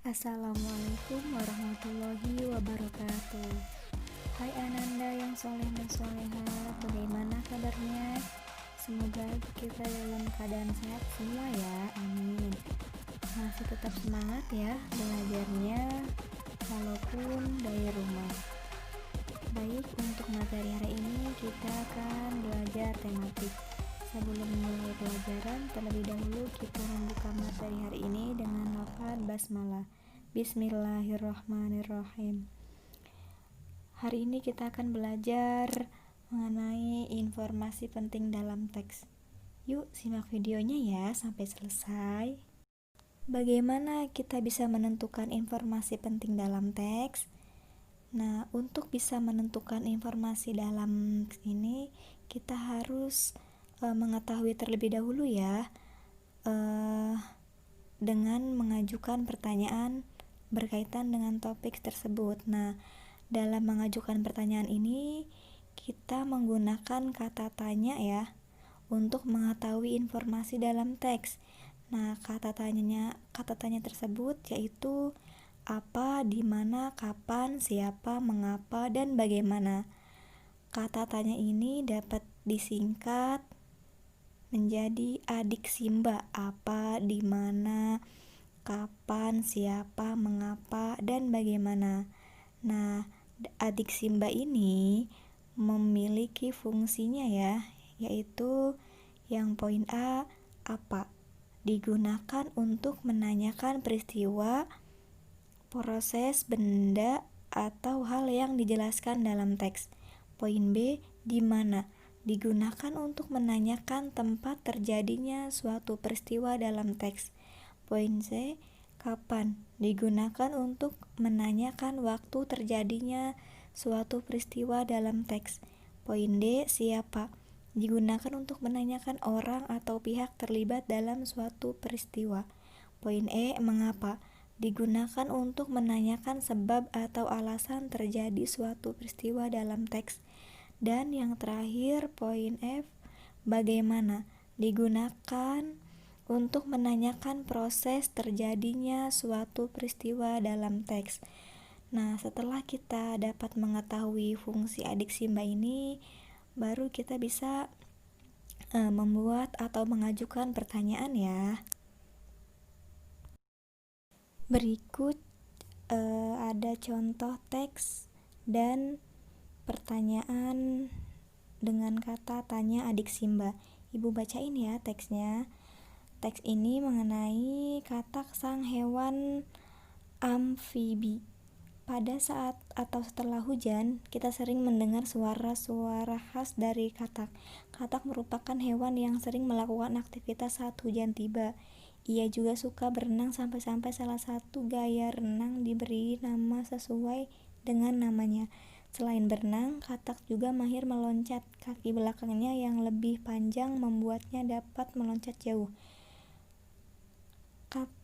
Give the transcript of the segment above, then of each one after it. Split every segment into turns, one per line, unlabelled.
Assalamualaikum warahmatullahi wabarakatuh. Hai Ananda yang soleh dan soleha, bagaimana kabarnya? Semoga kita dalam keadaan sehat semua ya, amin. Masih tetap semangat ya belajarnya walaupun dari rumah. Baik, untuk materi hari ini kita akan belajar tematik. Sebelum mulai pelajaran, terlebih dahulu kita membuka materi hari ini dengan lafaz basmalah. Bismillahirrahmanirrahim. Hari ini kita akan belajar mengenai informasi penting dalam teks. Yuk simak videonya ya sampai selesai. Bagaimana kita bisa menentukan informasi penting dalam teks? Nah, untuk bisa menentukan informasi dalam teks ini, kita harus mengetahui terlebih dahulu ya dengan mengajukan pertanyaan berkaitan dengan topik tersebut. Nah, dalam mengajukan pertanyaan ini kita menggunakan kata tanya ya untuk mengetahui informasi dalam teks. Nah, kata tanya tersebut yaitu apa, di mana, kapan, siapa, mengapa, dan bagaimana. Kata tanya ini dapat disingkat menjadi adik Simba, apa, di mana, kapan, siapa, mengapa, dan bagaimana. Nah, adik Simba ini memiliki fungsinya ya, yaitu yang poin A, apa, digunakan untuk menanyakan peristiwa, proses, benda, atau hal yang dijelaskan dalam teks. Poin B, di mana, digunakan untuk menanyakan tempat terjadinya suatu peristiwa dalam teks. Poin C, kapan, digunakan untuk menanyakan waktu terjadinya suatu peristiwa dalam teks. Poin D, siapa, digunakan untuk menanyakan orang atau pihak terlibat dalam suatu peristiwa. Poin E, mengapa, digunakan untuk menanyakan sebab atau alasan terjadi suatu peristiwa dalam teks. Dan yang terakhir, poin F, bagaimana, digunakan untuk menanyakan proses terjadinya suatu peristiwa dalam teks. Nah, setelah kita dapat mengetahui fungsi adik Simba ini, baru kita bisa membuat atau mengajukan pertanyaan ya. Berikut ada contoh teks dan pertanyaan dengan kata tanya adik Simba. Ibu bacain ya teksnya. Teks ini mengenai katak sang hewan amfibi. Pada saat atau setelah hujan, kita sering mendengar suara-suara khas dari katak. Katak merupakan hewan yang sering melakukan aktivitas saat hujan tiba. Ia juga suka berenang sampai-sampai salah satu gaya renang diberi nama sesuai dengan namanya. Selain berenang, katak juga mahir meloncat. Kaki belakangnya yang lebih panjang membuatnya dapat meloncat jauh.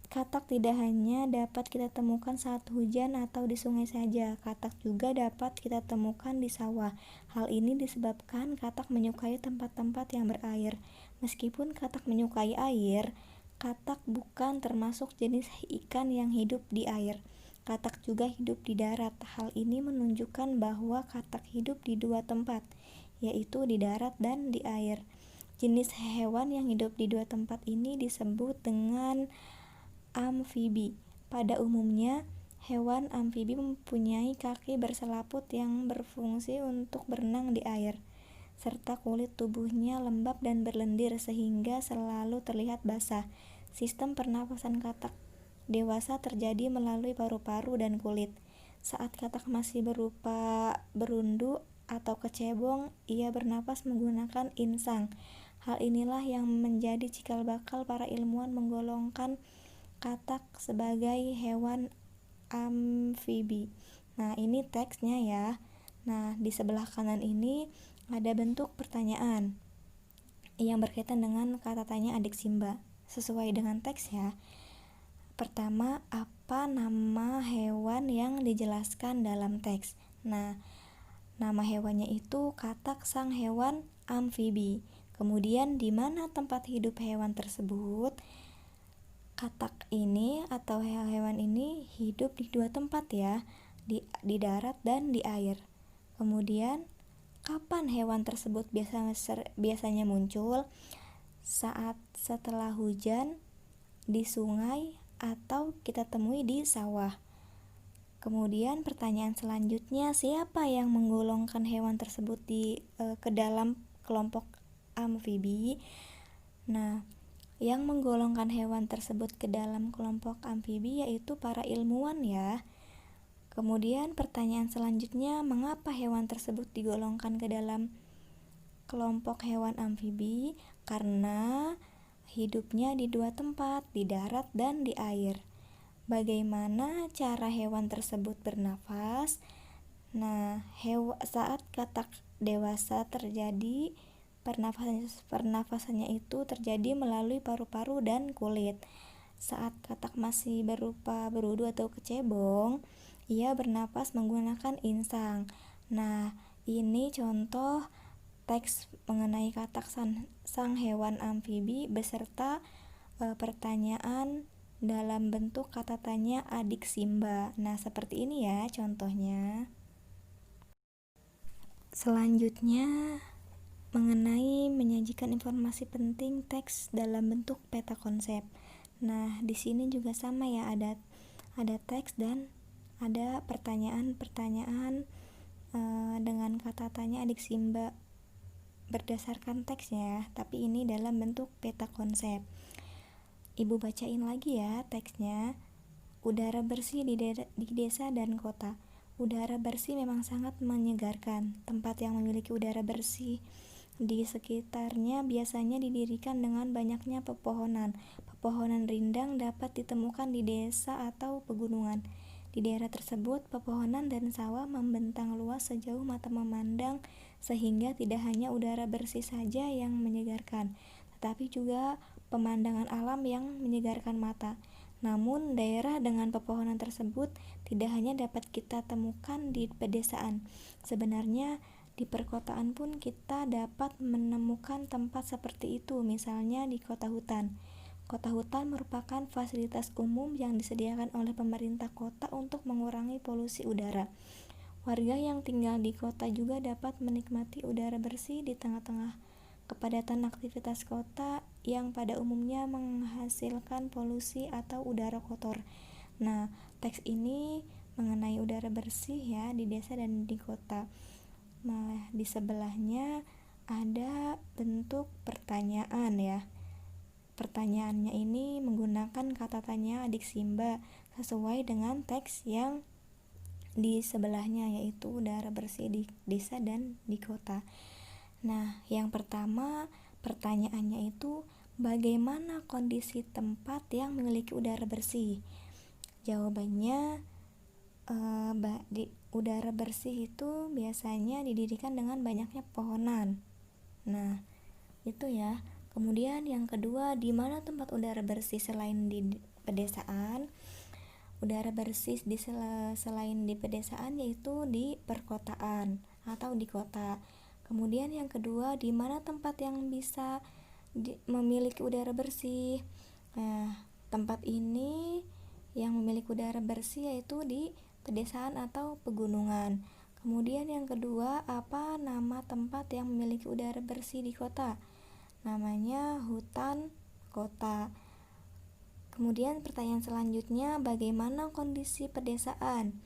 Katak tidak hanya dapat kita temukan saat hujan atau di sungai saja, katak juga dapat kita temukan di sawah. Hal ini disebabkan katak menyukai tempat-tempat yang berair. Meskipun katak menyukai air, katak bukan termasuk jenis ikan yang hidup di air. Katak juga hidup di darat. Hal ini menunjukkan bahwa katak hidup di dua tempat, yaitu di darat dan di air. Jenis hewan yang hidup di dua tempat ini disebut dengan amfibi. Pada umumnya, hewan amfibi mempunyai kaki berselaput yang berfungsi untuk berenang di air, serta kulit tubuhnya lembab dan berlendir sehingga selalu terlihat basah. Sistem pernapasan katak dewasa terjadi melalui paru-paru dan kulit. Saat katak masih berupa berundu atau kecebong, ia bernapas menggunakan insang. Hal inilah yang menjadi cikal bakal para ilmuwan menggolongkan katak sebagai hewan amfibi. Nah, ini teksnya ya. Nah, di sebelah kanan ini ada bentuk pertanyaan yang berkaitan dengan kata tanya adik Simba. Sesuai dengan teks ya. Pertama, apa nama hewan yang dijelaskan dalam teks? Nah, nama hewannya itu katak sang hewan amfibi. Kemudian, di mana tempat hidup hewan tersebut? katak ini atau hewan ini hidup di dua tempat ya, di darat dan di air. Kemudian kapan hewan tersebut biasanya muncul? Saat setelah hujan, di sungai, atau kita temui di sawah. Kemudian pertanyaan selanjutnya, siapa yang menggolongkan hewan tersebut ke dalam kelompok amfibi? Nah, yang menggolongkan hewan tersebut ke dalam kelompok amfibi yaitu para ilmuwan ya. Kemudian pertanyaan selanjutnya, mengapa hewan tersebut digolongkan ke dalam kelompok hewan amfibi? Karena hidupnya di dua tempat, di darat dan di air. Bagaimana cara hewan tersebut bernafas? Nah, saat katak dewasa terjadi, pernafasannya itu terjadi melalui paru-paru dan kulit. Saat katak masih berupa berudu atau kecebong, ia bernapas menggunakan insang. Nah, ini contoh teks mengenai katak sang hewan amfibi beserta pertanyaan dalam bentuk kata tanya adik Simba. Nah, seperti ini ya contohnya. Selanjutnya mengenai menyajikan informasi penting teks dalam bentuk peta konsep. Nah, di sini juga sama ya, ada teks dan ada pertanyaan-pertanyaan dengan kata tanya adik Simba berdasarkan teksnya ya, tapi ini dalam bentuk peta konsep. Ibu bacain lagi ya teksnya. Udara bersih di desa dan kota. Udara bersih memang sangat menyegarkan. Tempat yang memiliki udara bersih di sekitarnya biasanya didirikan dengan banyaknya pepohonan. Pepohonan rindang dapat ditemukan di desa atau pegunungan. Di daerah tersebut, pepohonan dan sawah membentang luas sejauh mata memandang, sehingga tidak hanya udara bersih saja yang menyegarkan, tetapi juga pemandangan alam yang menyegarkan mata. Namun, daerah dengan pepohonan tersebut tidak hanya dapat kita temukan di pedesaan. Sebenarnya, di perkotaan pun kita dapat menemukan tempat seperti itu, misalnya di kota hutan. Kota hutan merupakan fasilitas umum yang disediakan oleh pemerintah kota untuk mengurangi polusi udara. Warga yang tinggal di kota juga dapat menikmati udara bersih di tengah-tengah kepadatan aktivitas kota yang pada umumnya menghasilkan polusi atau udara kotor. Nah, teks ini mengenai udara bersih ya di desa dan di kota. Nah, di sebelahnya ada bentuk pertanyaan ya. Pertanyaannya ini menggunakan kata tanya adik Simba sesuai dengan teks yang di sebelahnya, yaitu udara bersih di desa dan di kota. Nah, yang pertama pertanyaannya itu, bagaimana kondisi tempat yang memiliki udara bersih? Jawabannya, udara bersih itu biasanya didirikan dengan banyaknya pohonan. Nah, itu ya. Kemudian yang kedua, di mana tempat udara bersih selain di pedesaan? Udara bersih selain di pedesaan yaitu di perkotaan atau di kota. Kemudian yang kedua, di mana tempat yang bisa memiliki udara bersih? Nah, tempat ini yang memiliki udara bersih yaitu di pedesaan atau pegunungan. Kemudian yang kedua, apa nama tempat yang memiliki udara bersih di kota? Namanya hutan kota. Kemudian pertanyaan selanjutnya, bagaimana kondisi pedesaan?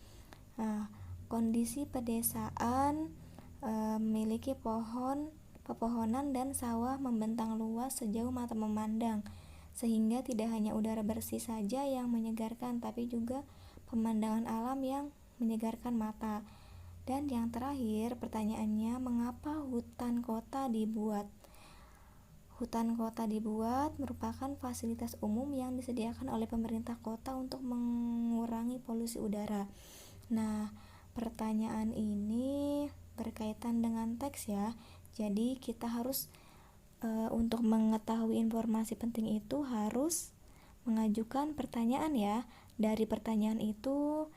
Nah, kondisi pedesaan memiliki pepohonan dan sawah membentang luas sejauh mata memandang, sehingga tidak hanya udara bersih saja yang menyegarkan, tapi juga pemandangan alam yang menyegarkan mata. Dan yang terakhir pertanyaannya, mengapa hutan kota dibuat? Hutan kota dibuat merupakan fasilitas umum yang disediakan oleh pemerintah kota untuk mengurangi polusi udara. Nah, pertanyaan ini berkaitan dengan teks ya. Jadi kita harus untuk mengetahui informasi penting itu harus mengajukan pertanyaan ya. Dari pertanyaan itu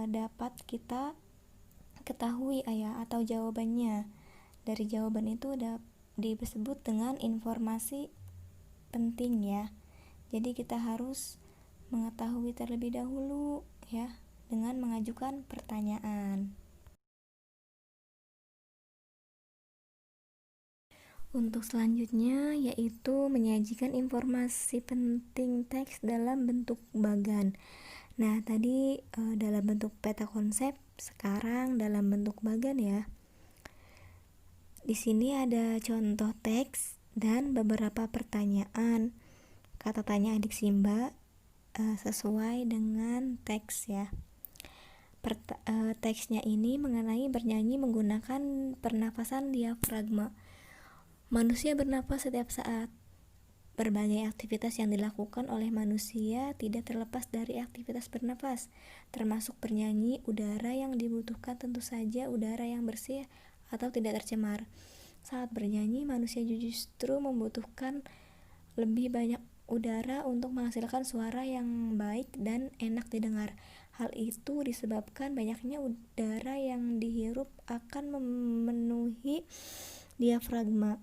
dapat kita ketahui ya atau jawabannya. Dari jawaban itu disebut dengan informasi penting ya. Jadi kita harus mengetahui terlebih dahulu ya dengan mengajukan pertanyaan. Untuk selanjutnya yaitu menyajikan informasi penting teks dalam bentuk bagan. Nah, tadi dalam bentuk peta konsep, sekarang dalam bentuk bagan ya. Di sini ada contoh teks dan beberapa pertanyaan. Kata tanya adik Simba sesuai dengan teks ya. Teksnya ini mengenai bernyanyi menggunakan pernapasan diafragma. Manusia bernapas setiap saat. Berbagai aktivitas yang dilakukan oleh manusia tidak terlepas dari aktivitas bernapas, termasuk bernyanyi. Udara yang dibutuhkan tentu saja udara yang bersih atau tidak tercemar. Saat bernyanyi, manusia justru membutuhkan lebih banyak udara untuk menghasilkan suara yang baik dan enak didengar. Hal itu disebabkan banyaknya udara yang dihirup akan memenuhi diafragma,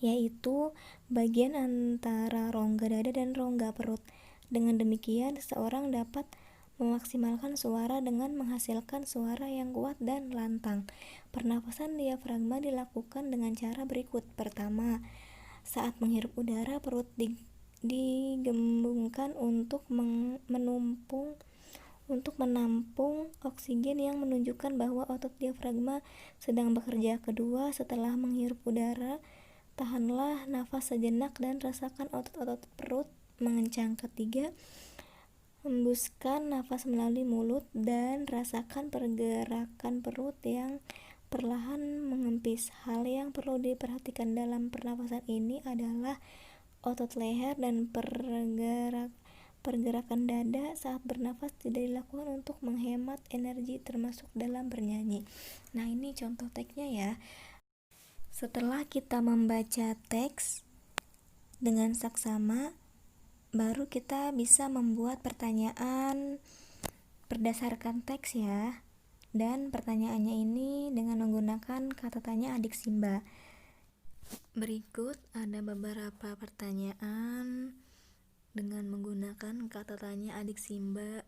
yaitu bagian antara rongga dada dan rongga perut. Dengan demikian, seseorang dapat memaksimalkan suara dengan menghasilkan suara yang kuat dan lantang. Pernapasan diafragma dilakukan dengan cara berikut. Pertama, saat menghirup udara, perut digembungkan untuk menampung oksigen yang menunjukkan bahwa otot diafragma sedang bekerja. Kedua, setelah menghirup udara, tahanlah nafas sejenak dan rasakan otot-otot perut mengencang. Ketiga, hembuskan nafas melalui mulut dan rasakan pergerakan perut yang perlahan mengempis. Hal yang perlu diperhatikan dalam pernapasan ini adalah otot leher dan pergerakan dada saat bernafas tidak dilakukan untuk menghemat energi termasuk dalam bernyanyi. Nah, ini contoh teksnya ya. Setelah kita membaca teks dengan saksama, baru kita bisa membuat pertanyaan berdasarkan teks ya. Dan pertanyaannya ini dengan menggunakan kata tanya adik Simba. Berikut ada beberapa pertanyaan dengan menggunakan kata tanya adik Simba.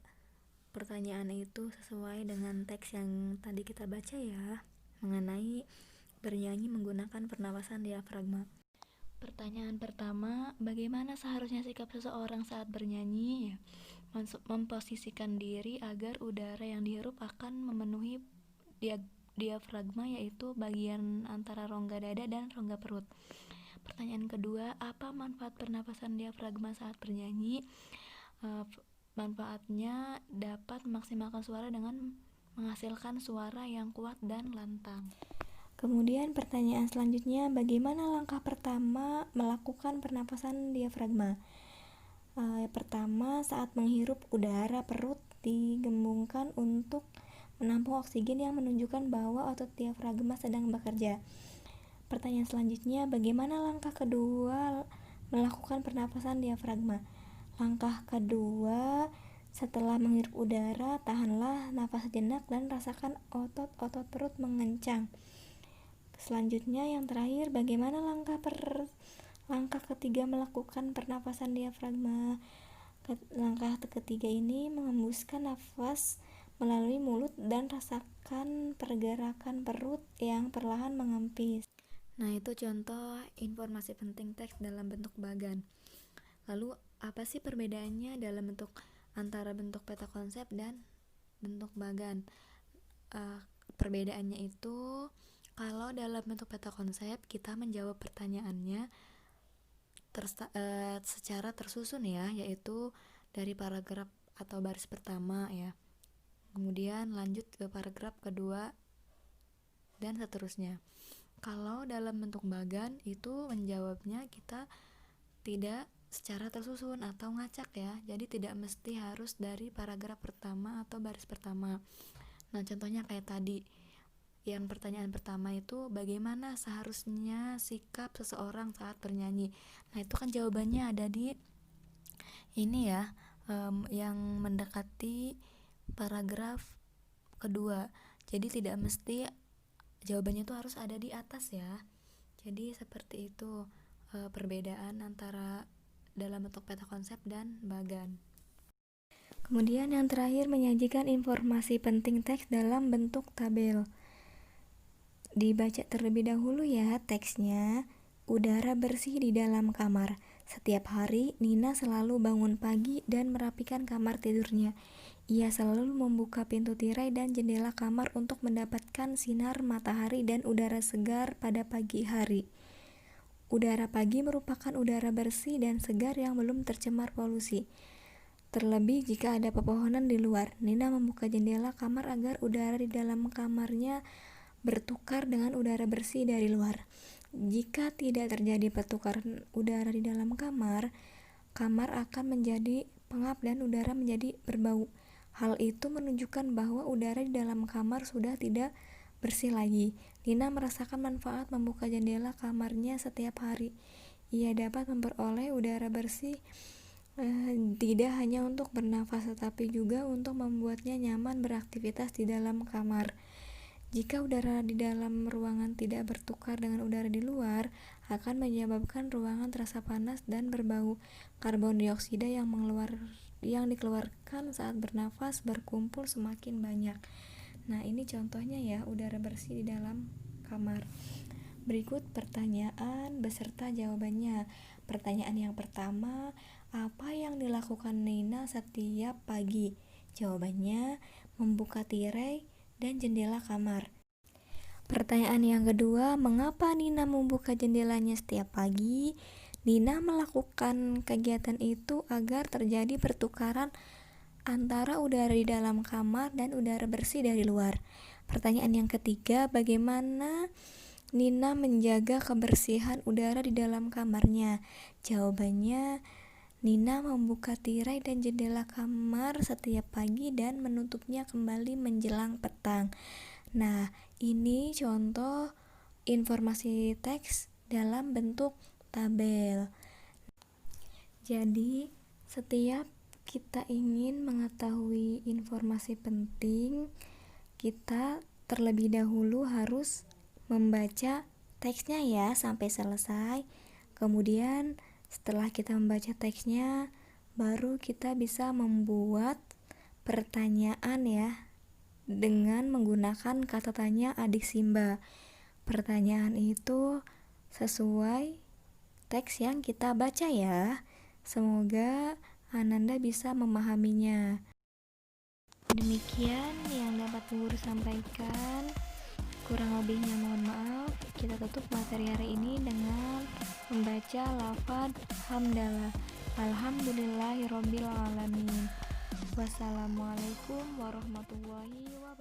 Pertanyaan itu sesuai dengan teks yang tadi kita baca ya, mengenai bernyanyi menggunakan pernapasan diafragma. Pertanyaan pertama, bagaimana seharusnya sikap seseorang saat bernyanyi? Memposisikan diri agar udara yang dihirup akan memenuhi diafragma, yaitu bagian antara rongga dada dan rongga perut. Pertanyaan kedua, apa manfaat pernapasan diafragma saat bernyanyi? Manfaatnya dapat memaksimalkan suara dengan menghasilkan suara yang kuat dan lantang. Kemudian pertanyaan selanjutnya, bagaimana langkah pertama melakukan pernapasan diafragma? Pertama, saat menghirup udara, perut digembungkan untuk menampung oksigen yang menunjukkan bahwa otot diafragma sedang bekerja. Pertanyaan selanjutnya, bagaimana langkah kedua melakukan pernapasan diafragma? Langkah kedua, setelah menghirup udara, tahanlah nafas sejenak dan rasakan otot-otot perut mengencang. Selanjutnya yang terakhir, bagaimana langkah ketiga melakukan pernapasan diafragma? Langkah ketiga ini menghembuskan nafas melalui mulut dan rasakan pergerakan perut yang perlahan mengempis. Nah, itu contoh informasi penting teks dalam bentuk bagan. Lalu apa sih perbedaannya dalam bentuk antara bentuk peta konsep dan bentuk bagan? Perbedaannya itu, kalau dalam bentuk peta konsep kita menjawab pertanyaannya secara tersusun ya, yaitu dari paragraf atau baris pertama ya, kemudian lanjut ke paragraf kedua dan seterusnya. Kalau dalam bentuk bagan itu menjawabnya kita tidak secara tersusun atau ngacak ya, jadi tidak mesti harus dari paragraf pertama atau baris pertama. Nah, contohnya kayak tadi yang pertanyaan pertama itu, bagaimana seharusnya sikap seseorang saat bernyanyi? Nah, itu kan jawabannya ada di ini ya, yang mendekati paragraf kedua. Jadi tidak mesti jawabannya itu harus ada di atas ya. Jadi seperti itu perbedaan antara dalam bentuk peta konsep dan bagan. Kemudian yang terakhir, menyajikan informasi penting teks dalam bentuk tabel. Dibaca terlebih dahulu ya teksnya. Udara bersih di dalam kamar. Setiap hari, Nina selalu bangun pagi dan merapikan kamar tidurnya. Ia selalu membuka pintu tirai dan jendela kamar untuk mendapatkan sinar matahari dan udara segar pada pagi hari. Udara pagi merupakan udara bersih dan segar yang belum tercemar polusi. Terlebih jika ada pepohonan di luar. Nina membuka jendela kamar agar udara di dalam kamarnya bertukar dengan udara bersih dari luar. Jika tidak terjadi pertukaran udara di dalam kamar, kamar akan menjadi pengap dan udara menjadi berbau. Hal itu menunjukkan bahwa udara di dalam kamar sudah tidak bersih lagi. Nina merasakan manfaat membuka jendela kamarnya setiap hari. Ia dapat memperoleh udara bersih tidak hanya untuk bernafas tetapi juga untuk membuatnya nyaman beraktivitas di dalam kamar. Jika udara di dalam ruangan tidak bertukar dengan udara di luar, akan menyebabkan ruangan terasa panas dan berbau. Karbon dioksida yang dikeluarkan saat bernafas berkumpul semakin banyak. Nah, ini contohnya ya, udara bersih di dalam kamar. Berikut pertanyaan beserta jawabannya. Pertanyaan yang pertama, apa yang dilakukan Nina setiap pagi? Jawabannya, membuka tirai dan jendela kamar. Pertanyaan yang kedua, mengapa Nina membuka jendelanya setiap pagi? Nina melakukan kegiatan itu agar terjadi pertukaran antara udara di dalam kamar dan udara bersih dari luar. Pertanyaan yang ketiga, bagaimana Nina menjaga kebersihan udara di dalam kamarnya? Jawabannya, Nina membuka tirai dan jendela kamar setiap pagi dan menutupnya kembali menjelang petang. Nah, ini contoh informasi teks dalam bentuk tabel. Jadi, setiap kita ingin mengetahui informasi penting, kita terlebih dahulu harus membaca teksnya ya sampai selesai. Kemudian setelah kita membaca teksnya, baru kita bisa membuat pertanyaan ya dengan menggunakan kata tanya adik Simba. Pertanyaan itu sesuai teks yang kita baca ya. Semoga Ananda bisa memahaminya. Demikian yang dapat guru sampaikan. Kurang lebihnya mohon maaf. Kita tutup materi hari ini dengan membaca lafaz hamdalah. Alhamdulillahirobbil alamin. Wassalamualaikum warahmatullahi wabarakatuh.